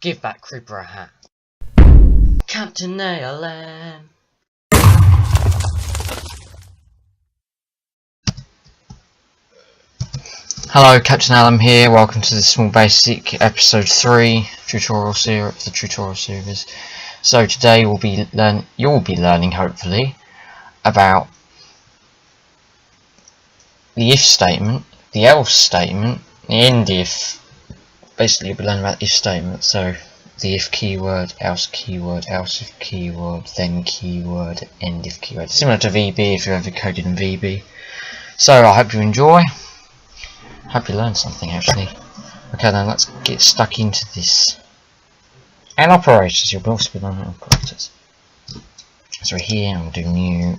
Give that creeper a hat. Captain ALM. Hello, Captain ALM here. Welcome to the Small Basic Episode 3 tutorial series. The tutorial series. So today you'll be learning, hopefully, about the if statement, the else statement, the end if. Basically, you'll be learning about the if statement. So the if keyword, else if keyword, then keyword, end if keyword. Similar to VB if you've ever coded in VB. So I hope you enjoy. Hope you learned something actually. Okay then, let's get stuck into this. And operators, you'll also be learning operators. So here I'm going to do new.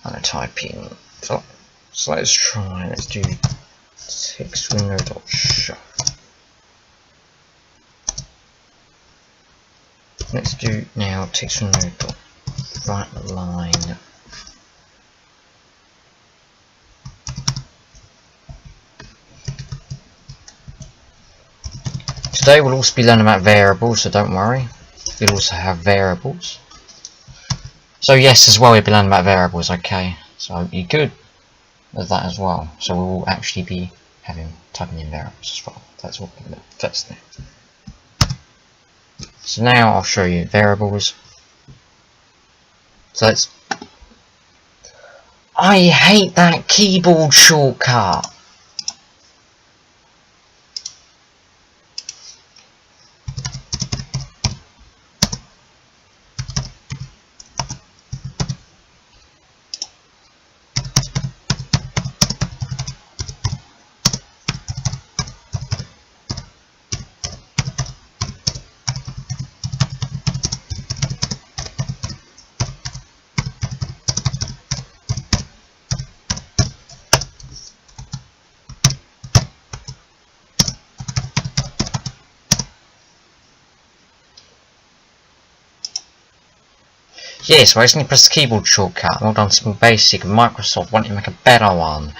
I'm going to type in. So let's try. Let's do text window.show. Let's do now text window.write line. Today we'll also be learning about variables, so don't worry. We'll also have variables. So yes, as well we'll be learning about variables, okay. So you're good with that as well. So we will actually be typing in variables as well. That's what we're first thing. So now I'll show you variables. So let's. I hate that keyboard shortcut. Yes, I recently pressed the keyboard shortcut. Well done, Small Basic. Microsoft wanted to make a better one.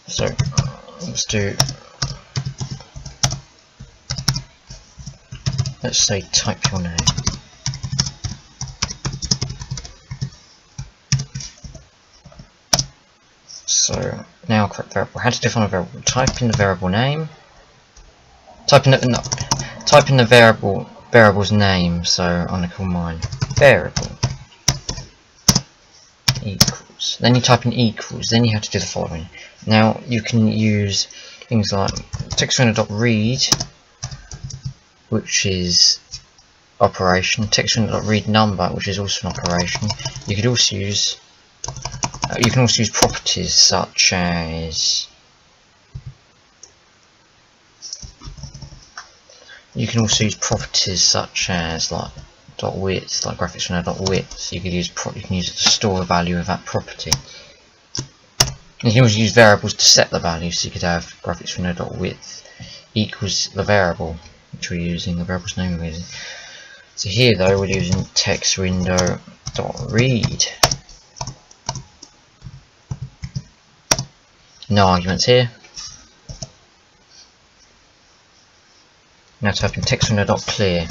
So let's do. Let's say type your name. So now correct variable. How to define a variable? Type in the variable name. Type in the variable's name. So I'm gonna call mine variable equals. Then you type in equals. Then you have to do the following. Now you can use things like text_read, which is operation. Text_read number, which is also an operation. You could also use. You can also use properties such as. You can also use properties such as like .width, like graphics window.width. So you can use it to store the value of that property. You can also use variables to set the value. So you could have graphics window.width equals the variable which we're using, the variable's name we're using. So here though we're using text window.read. No arguments here. Now type in text window.clear.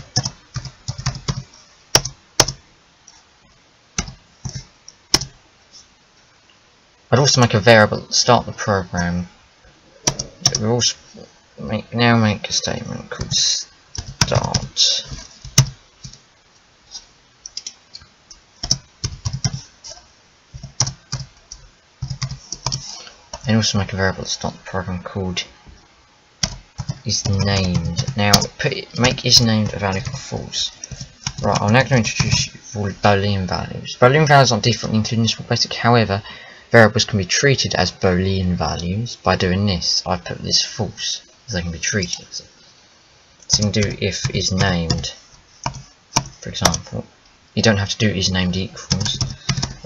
I'd also make a variable at the start of the program. We'll also make a statement called start. And also make a variable at the start of the program called is named. Now make is named a value for false. Right, I'm now going to introduce Boolean values. Boolean values aren't defaultly included in Small Basic, however, variables can be treated as Boolean values. By doing this, I put this false, as they can be treated. So you can do if is named, for example. You don't have to do is named equals.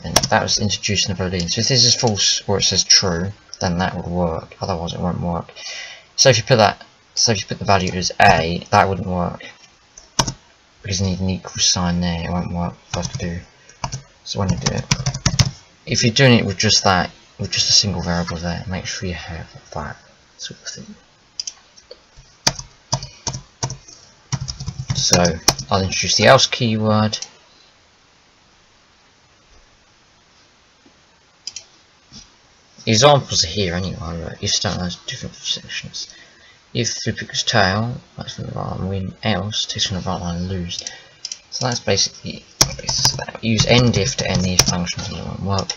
And that was introducing a Boolean. So if this is false or it says true, then that would work. Otherwise, it won't work. So if you put the value as a, that wouldn't work because you need an equal sign there. It won't work for us to do. So when you do it, if you're doing it with just that, with just a single variable there. Make sure you have that sort of thing. So I'll introduce the else keyword. Examples are here anyway, but if start those different sections. If loop equals tail, that's from the right line win, else takes from the right line lose. So that's basically that. Use end if to end the if functions and it won't work.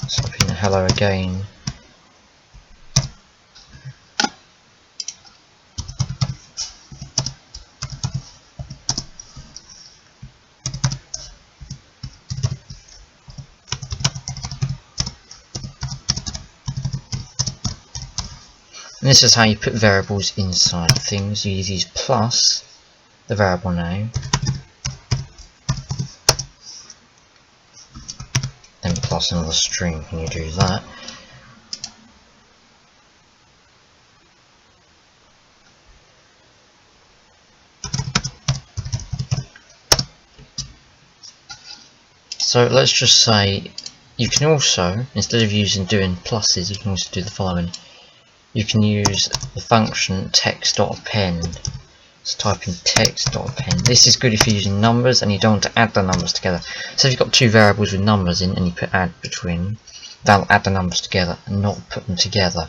So I'll put in hello again. And this is how you put variables inside things. You use plus the variable name, then plus another string when you do that. So let's just say you can also, instead of doing pluses, you can also do the following. You can use the function text.append. So type in text.append. This is good if you're using numbers and you don't want to add the numbers together. So if you've got two variables with numbers in and you put add between, that'll add the numbers together and not put them together.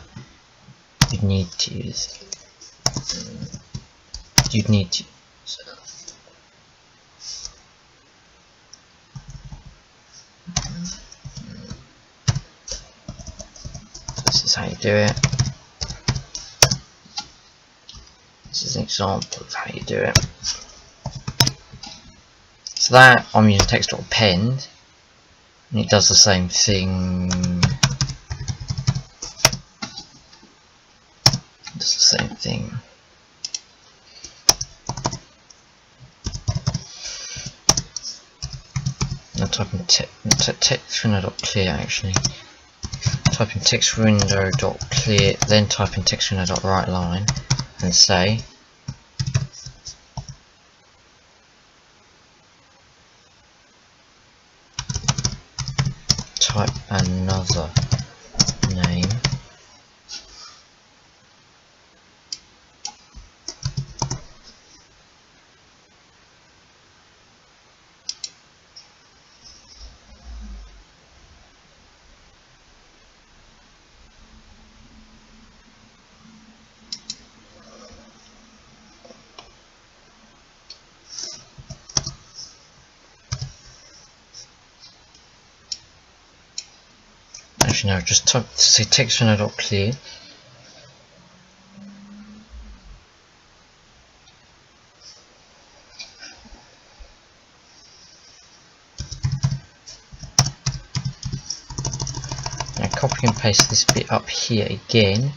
You'd need to use this is how you do it. This is an example of how you do it. So that I'm using text.append and it does the same thing. It does the same thing. Now type in text window.clear actually. Type in text window.clear, then type in text window.writeLine and say type another name actually no, just type say text window.clear now copy and paste this bit up here again.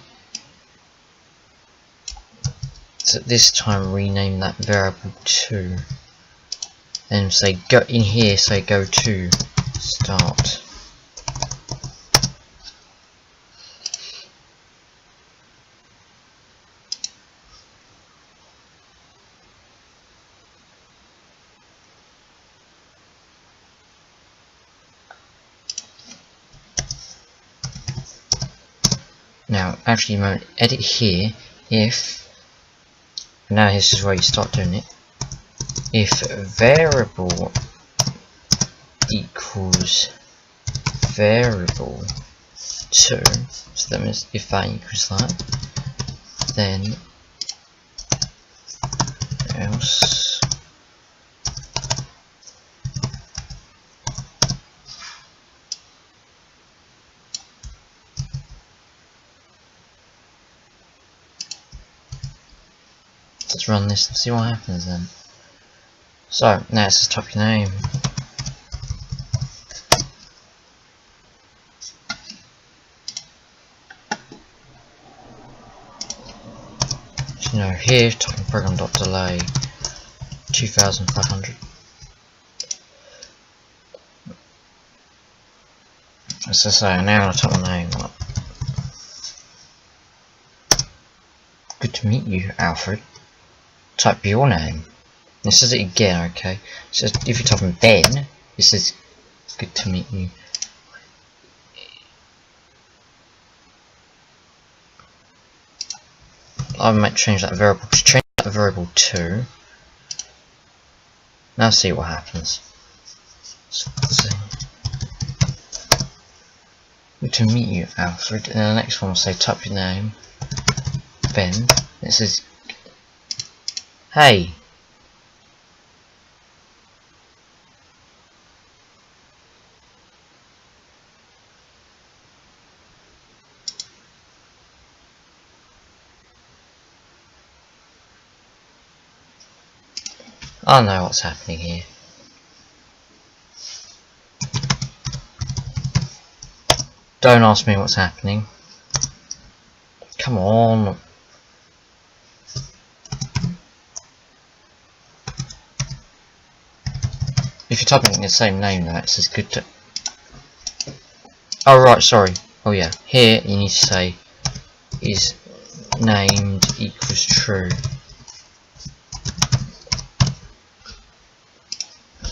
So this time rename that variable to, then say go in here, say go to start. Now actually you might edit here if, now this is where you start doing it, if variable equals variable 2, so that means if that equals that, then else let's run this and see what happens then. So now it's just type your name. So now here type in program.delay 2500. As I say, now I'll type my name up. Good to meet you, Alfred. Type your name. It says it again, okay? It says if you type in Ben, it says good to meet you. I might change that variable. Just change that variable to. Now see what happens. So, good to meet you, Alfred. And then the next one will say type your name, Ben. It says, hey. I know what's happening here. Don't ask me what's happening. Come on. If you're typing the same name though, it says good to... Oh right, sorry. Oh yeah. Here you need to say is named equals true.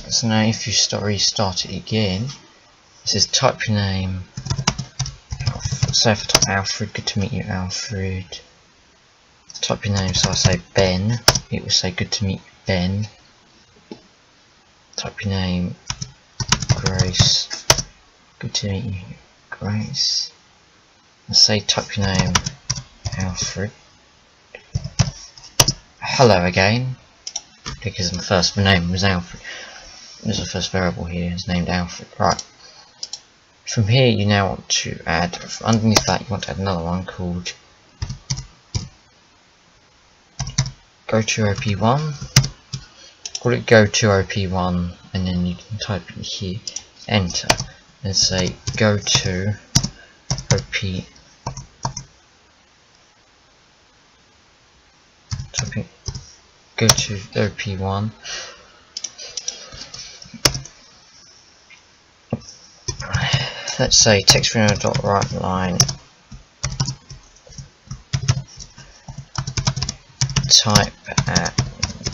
So now if you restart it again, it says type your name. So if I type Alfred, good to meet you, Alfred. Type your name, so I say Ben, it will say good to meet you, Ben. Type your name, Grace, good to meet you, Grace. And say type your name, Alfred. Hello again, because my first name was Alfred. There's the first variable here, it's named Alfred. Right. From here you now want to add, underneath that you want to add another one called go to op1. Call it go to op1 and then you can type in here, enter, and say go to op, type in go to op1. Let's say text window dot right line type at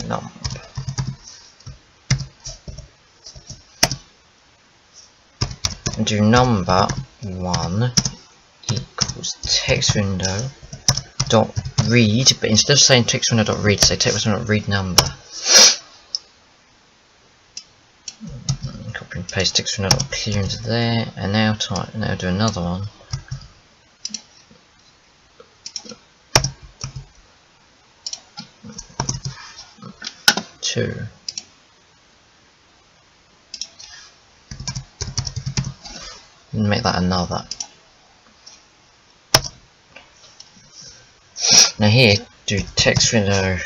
num. And do number 1 equals text window dot read, but instead of saying text window dot read, say text window dot read number. Copy and paste text window dot clear into there, and now do another one. Two. And make that another. Now here, do text window.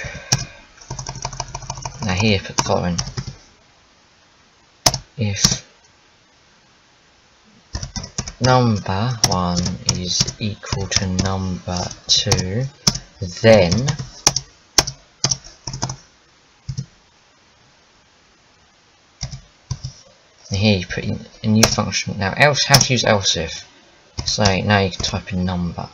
Now here, put the following. If number 1 is equal to number 2, then and here you put in a new function. Now else, how to use else if. So now you can type in number.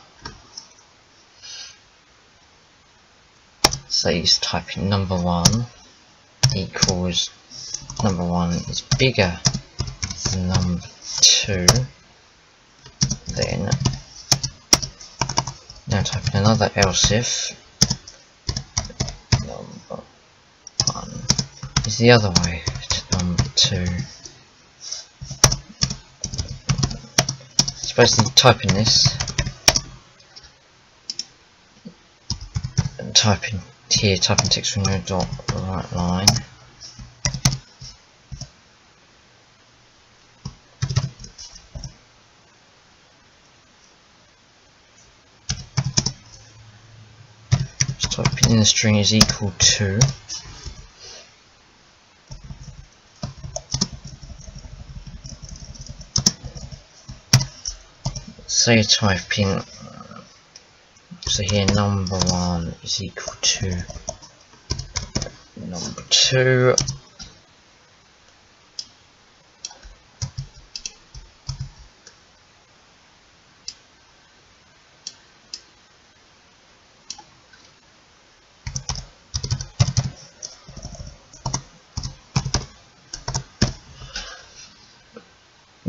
So you just type in number 1 equals number 1 is bigger than number 2, then now type in another else if number 1 is the other way to number 2. Supposed to type in this and type in here, type in text window dot right line. Just type in the string is equal to say type in, so here number 1 is equal to number 2,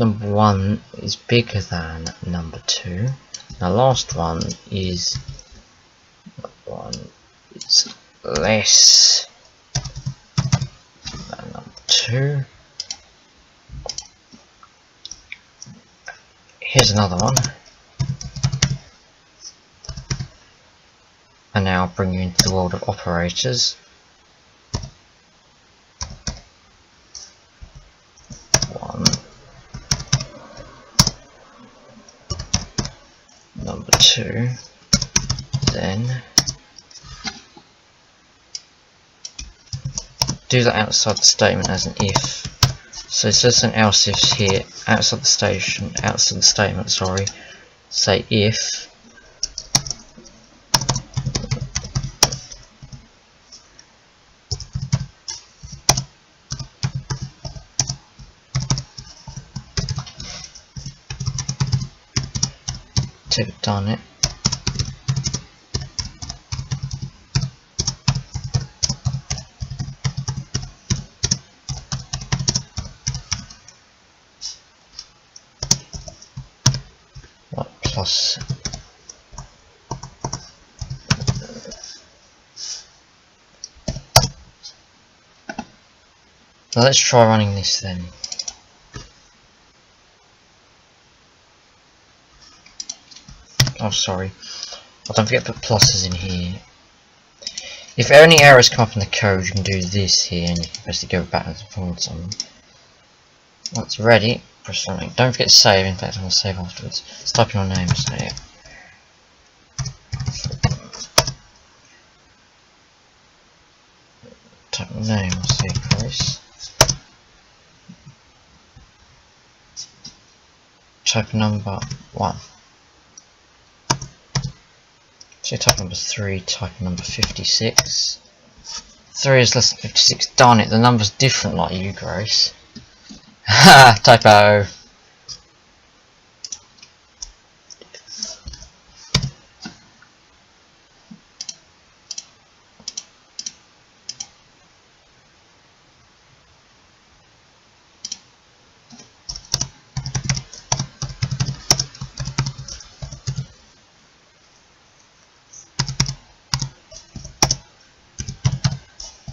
number 1 is bigger than number 2. The last one is less than number 2. Here's another one. And now I'll bring you into the world of operators. 1, number 2, then do that outside the statement as an if. So it says an else if here, outside the statement, sorry, say if done it. What plus now let's try running this then. Oh, sorry. Oh, don't forget to put pluses in here. If any errors come up in the code, you can do this here, and you can basically go backwards and forwards on them. Once ready, press running. Don't forget to save. In fact, I'm going to save afterwards. Let's type in your name. Say it. Type your name. Say Chris. Type number 1. So type number 3, type number 56. 3 is less than 56. Darn it, the number's different like you, Grace. Haha, typo.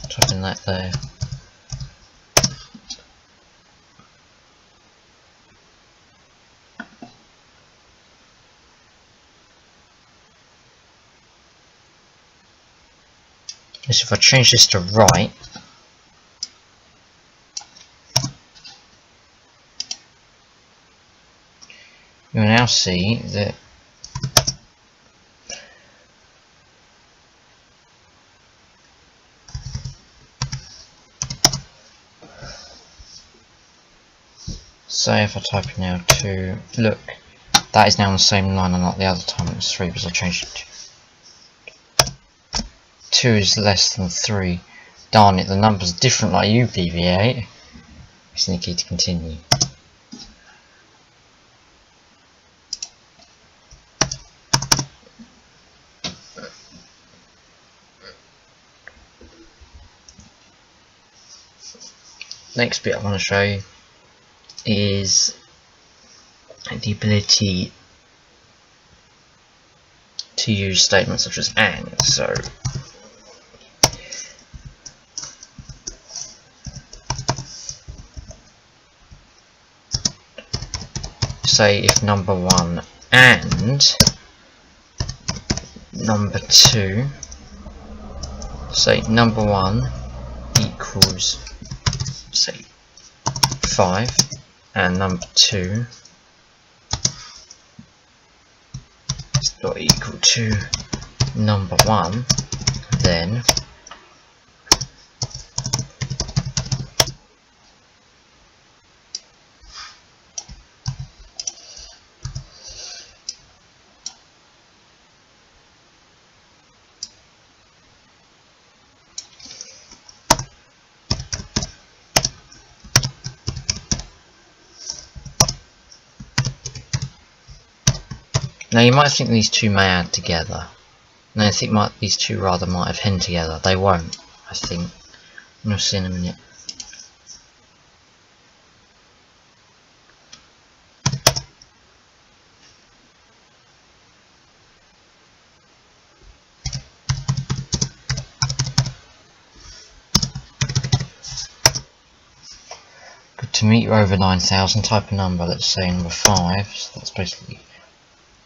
Typing that there. So if I change this to right, you'll now see that say if I type in now 2, look, that is now on the same line, unlike the other time it was 3 because I changed it to 2 is less than 3. Darn it, the number's different like you, BB8. Sneaky to continue. Next bit I want to show you is the ability to use statements such as AND. So say if number 1 and number 2, say number 1 equals say 5 and number 2 is not equal to number 1, then now you might think these two may add together. No, I think these two rather might have hen together. They won't, I think. You'll see in a minute. to meet you over 9,000, type a number, let's say number 5, so that's basically,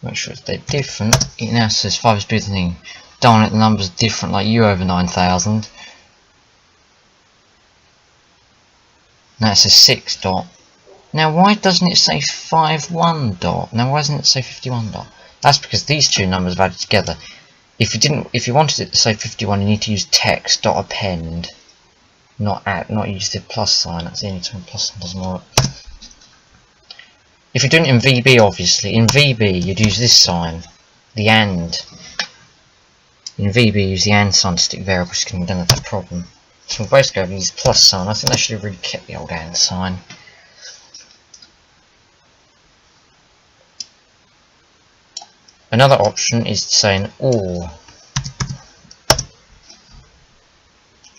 make sure it's dead different. It now says 5 is bigger than you. Darn it, the number's different, like you over 9,000. Now it says 6 dot. Now why doesn't it say 51 dot? Now why doesn't it say 51 dot? That's because these two numbers have added together. If you wanted it to say 51, you need to use text dot append, not use the plus sign. That's the only time plus sign doesn't work. If you're doing it in VB, obviously, in VB you'd use this sign, the AND. In VB, use the AND sign to stick variables, because we don't have that problem. So we'll basically have use plus sign. I think they should have really kept the old AND sign. Another option is to say an OR.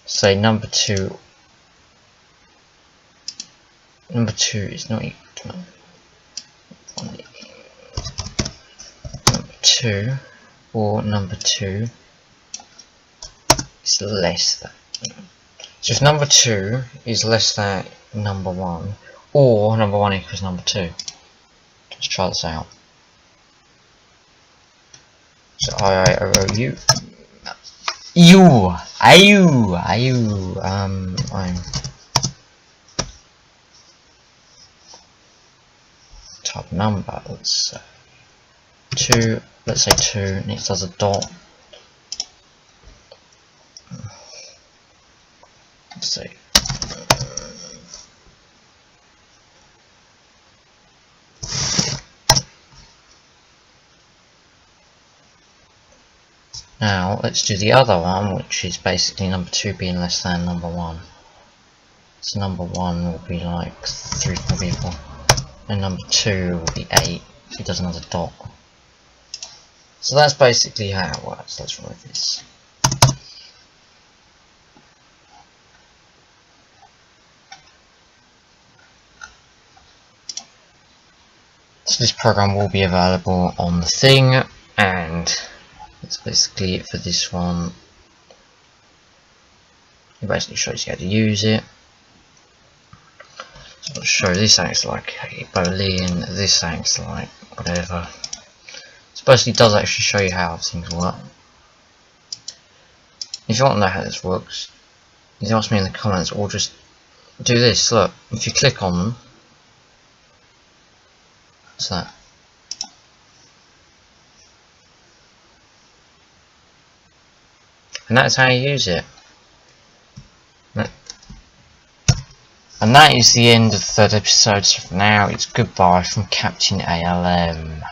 Say number 2. Number 2 is not equal to number 2, or number 2 is less than. So if number 2 is less than number 1, or number 1 equals number 2. Let's try this out. So I-I-O-U. I'm type number, let's say 2, let's say 2, next does a dot. Let's see. Now let's do the other one, which is basically number 2 being less than number 1. So number 1 will be like 3 people, and number 2 will be 8 if it does another dot. So that's basically how it works. Let's run this. So this program will be available on the thing, and that's basically it for this one. It basically shows you how to use it. So I'll show this acts like a boolean, this acts like whatever. So basically it does actually show you how things work. If you want to know how this works, you can ask me in the comments, or just do this. Look, if you click on them, what's that? And that's how you use it. And that is the end of the third episode. So for now, it's goodbye from Captain ALM.